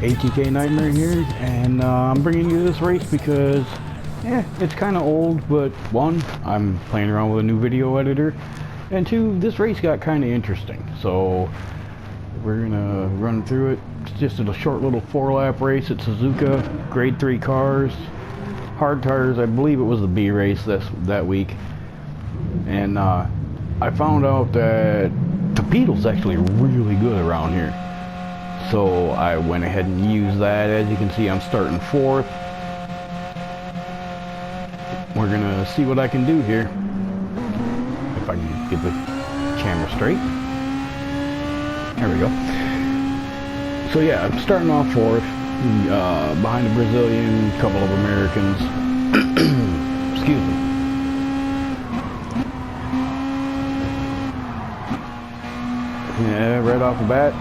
ATK Nightmare here, and I'm bringing you this race because, it's kind of old, but one, I'm playing around with a new video editor, and two, this race got kind of interesting, so we're gonna run through it. It's just a short little 4-lap race at Suzuka, grade 3 cars, hard tires. I believe it was the B race that week, and I found out that Torpedo's actually really good around here. So I went ahead and used that. As you can see, I'm starting 4th. We're gonna see what I can do here. If I can get the camera straight. There we go. So yeah, I'm starting off 4th, behind a Brazilian, couple of Americans. Excuse me. Yeah, right off the bat,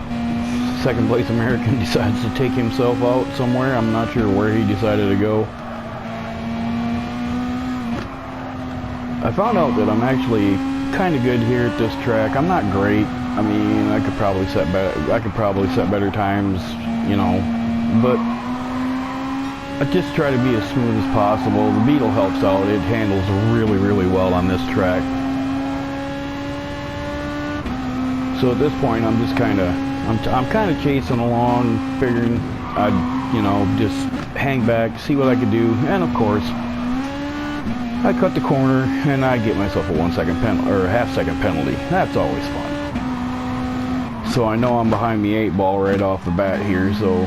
second place American decides to take himself out somewhere. I'm not sure where he decided to go. I found out that I'm actually kind of good here at this track. I'm not great. I mean, I could probably set better times, you know, but I just try to be as smooth as possible. The Beetle helps out. It handles really, really well on this track. So at this point, I'm just kind of, I'm kind of chasing along, figuring I'd, you know, just hang back, see what I could do, and of course, I cut the corner and I get myself a 1-second penalty, or a half-second penalty. That's always fun. So I know I'm behind the 8 ball right off the bat here, so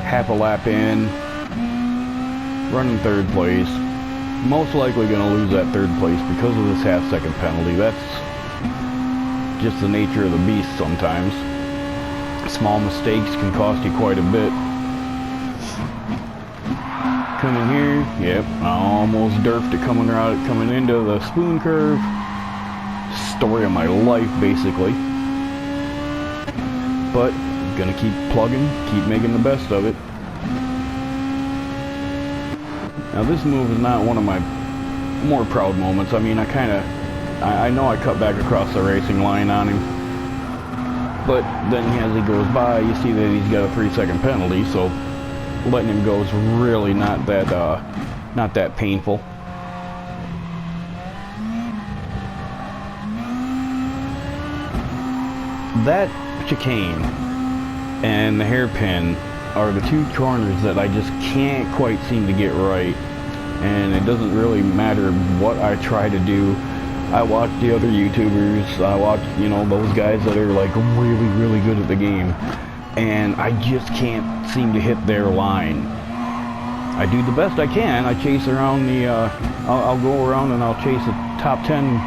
half a lap in, running 3rd place. Most likely going to lose that 3rd place because of this half-second penalty. That's just the nature of the beast sometimes. Small mistakes can cost you quite a bit. Coming here, yep, I almost derped it coming into the spoon curve. Story of my life, basically. But gonna keep plugging, keep making the best of it. Now this move is not one of my more proud moments. I mean, I know I cut back across the racing line on him, but then as he goes by, you see that he's got a 3-second penalty, so letting him go is really not that painful. That chicane and the hairpin are the 2 corners that I just can't quite seem to get right, and it doesn't really matter what I try to do. I watch the other YouTubers, I watch, you know, those guys that are like really, really good at the game, and I just can't seem to hit their line. I do the best I can. I chase around the, I'll go around and I'll chase the top 10,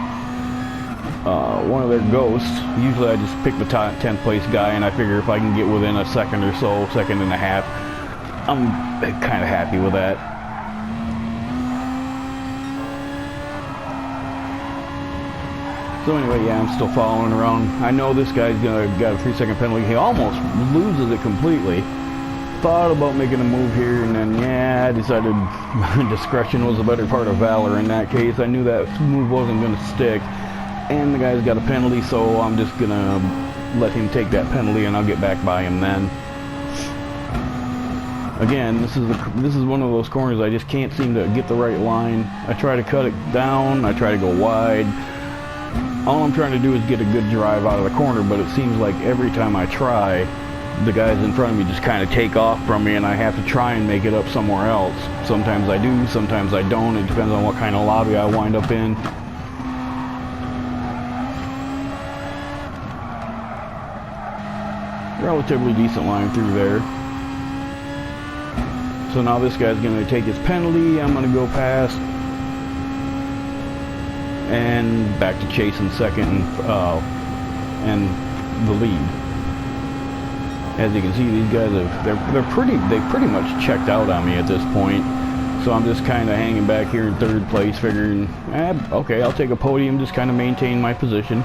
one of their ghosts. Usually I just pick the top 10th place guy, and I figure if I can get within a second or so, second and a half, I'm kind of happy with that. So anyway, yeah, I'm still following around. I know this guy's got a 3-second penalty. He almost loses it completely. Thought about making a move here, and then, yeah, I decided discretion was a better part of valor in that case. I knew that move wasn't going to stick, and the guy's got a penalty, so I'm just going to let him take that penalty, and I'll get back by him then. Again, this is one of those corners I just can't seem to get the right line. I try to cut it down, I try to go wide. All I'm trying to do is get a good drive out of the corner, but it seems like every time I try, the guys in front of me just kind of take off from me, and I have to try and make it up somewhere else. Sometimes I do, sometimes I don't. It depends on what kind of lobby I wind up in. Relatively decent line through there. So now this guy's going to take his penalty. I'm going to go past. And back to chasing second and the lead. As you can see, these guys they've pretty much checked out on me at this point. So I'm just kind of hanging back here in 3rd place, figuring, okay, I'll take a podium, just kind of maintain my position.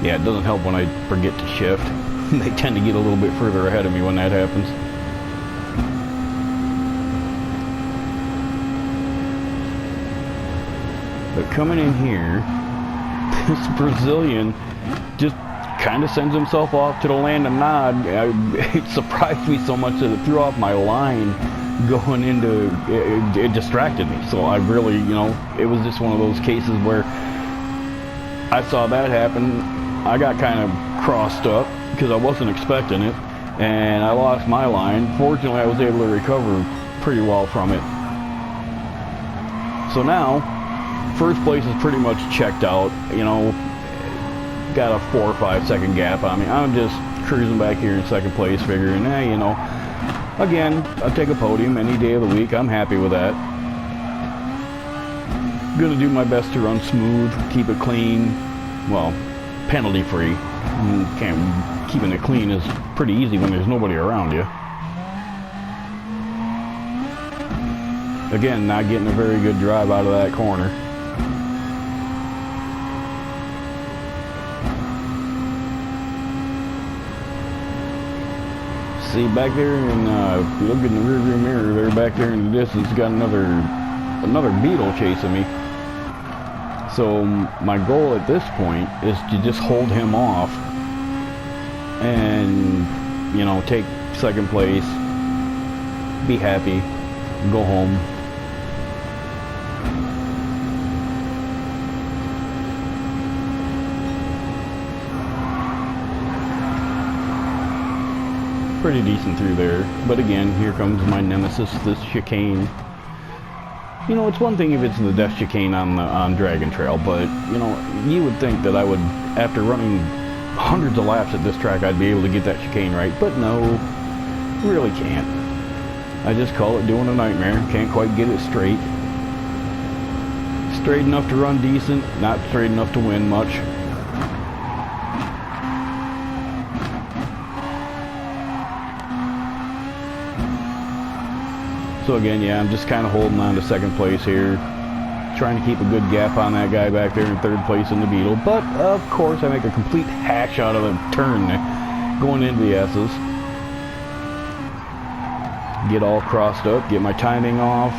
Yeah, it doesn't help when I forget to shift. They tend to get a little bit further ahead of me when that happens. But coming in here, this Brazilian just kind of sends himself off to the land of Nod. It surprised me so much that it threw off my line going into, it distracted me. So I really, you know, it was just one of those cases where I saw that happen. I got kind of crossed up because I wasn't expecting it, and I lost my line. Fortunately, I was able to recover pretty well from it. So now, first place is pretty much checked out, you know, got a 4 or 5 second gap on me. I'm just cruising back here in second place, figuring, you know, again, I'll take a podium any day of the week. I'm happy with that. Gonna do my best to run smooth, keep it clean, well, penalty free. Keeping it clean is pretty easy when there's nobody around you. Again, not getting a very good drive out of that corner. See, back there, and if you look in the rearview mirror, there back there in the distance, got another beetle chasing me. So my goal at this point is to just hold him off and, you know, take second place, be happy, go home. Pretty decent through there, but again, here comes my nemesis, this chicane. You know, it's one thing if it's the death chicane on Dragon Trail, but, you know, you would think that I would, after running hundreds of laps at this track, I'd be able to get that chicane right, but no, really can't. I just call it doing a nightmare, can't quite get it straight. Straight enough to run decent, not straight enough to win much. So again, yeah, I'm just kind of holding on to second place here, trying to keep a good gap on that guy back there in third place in the Beetle. But of course, I make a complete hash out of a turn going into the S's. Get all crossed up, get my timing off,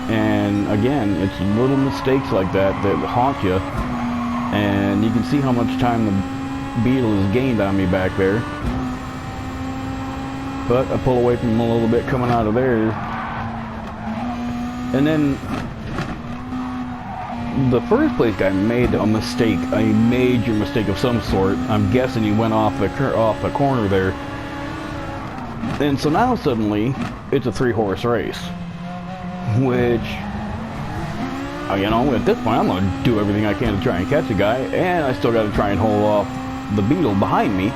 and again, it's little mistakes like that that haunt you. And you can see how much time the Beetle has gained on me back there. But I pull away from him a little bit coming out of there. And then the first place guy made a mistake, a major mistake of some sort. I'm guessing he went off the corner there. And so now suddenly it's a 3-horse race, which, you know, at this point I'm going to do everything I can to try and catch a guy, and I still got to try and hold off the Beetle behind me.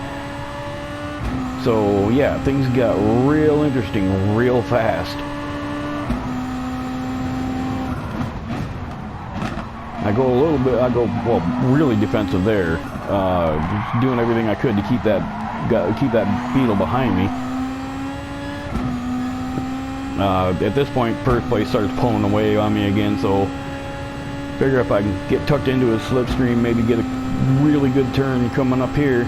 So yeah, things got real interesting real fast. I go well, really defensive there, just doing everything I could to keep that Beetle behind me. At this point, first place starts pulling away on me again, so figure if I can get tucked into a slipstream, maybe get a really good turn coming up here,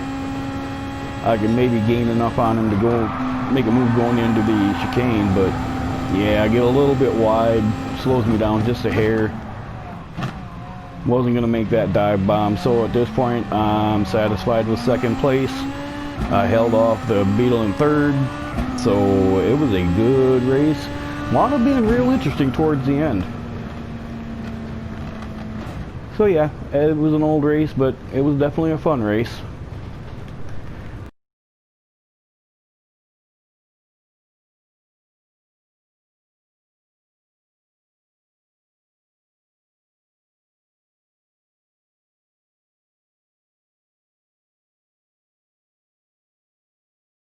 I can maybe gain enough on him to go make a move going into the chicane. But yeah, I get a little bit wide, slows me down just a hair. Wasn't going to make that dive bomb, so at this point I'm satisfied with second place. I held off the Beetle in third, so it was a good race. Wound up being real interesting towards the end. So yeah, it was an old race, but it was definitely a fun race.